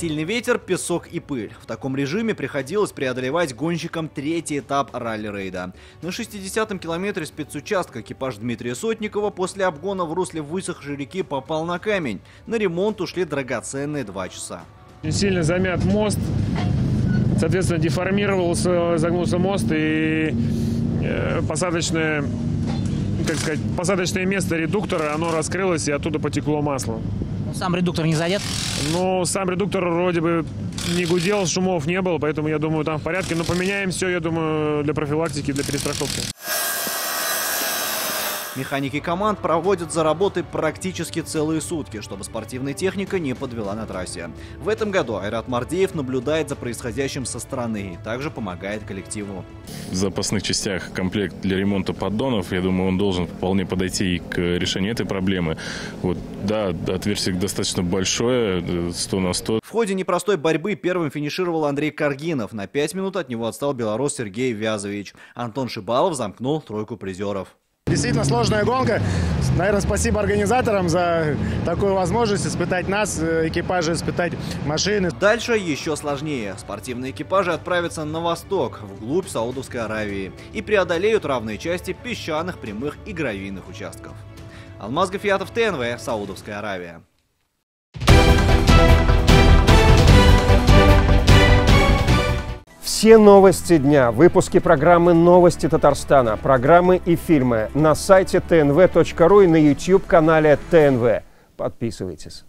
Сильный ветер, песок и пыль. В таком режиме приходилось преодолевать гонщикам третий этап ралли-рейда. На 60-м километре спецучастка экипаж Дмитрия Сотникова после обгона в русле высохшей реки попал на камень. На ремонт ушли драгоценные 2 часа. Сильно замят мост, соответственно, деформировался, загнулся мост, и посадочное место редуктора, оно раскрылось, и оттуда потекло масло. Сам редуктор не задет? Ну, сам редуктор вроде бы не гудел, шумов не было, поэтому я думаю, там в порядке. Но поменяем все, я думаю, для профилактики, для перестраховки. Механики команд проводят за работой практически целые сутки, чтобы спортивная техника не подвела на трассе. В этом году Айрат Мардеев наблюдает за происходящим со стороны и также помогает коллективу. В запасных частях комплект для ремонта поддонов, я думаю, он должен вполне подойти и к решению этой проблемы. Вот, да, отверстие достаточно большое, 100 на 100. В ходе непростой борьбы первым финишировал Андрей Каргинов. На 5 минут от него отстал белорус Сергей Вязович. Антон Шибалов замкнул тройку призеров. Действительно сложная гонка. Наверное, спасибо организаторам за такую возможность испытать нас, экипажи, испытать машины. Дальше еще сложнее. Спортивные экипажи отправятся на восток, вглубь Саудовской Аравии, и преодолеют равные части песчаных, прямых и гравийных участков. Алмаз Гафиятов, ТНВ, Саудовская Аравия. Все новости дня, выпуски программы «Новости Татарстана», программы и фильмы на сайте tnv.ru и на YouTube-канале ТНВ. Подписывайтесь.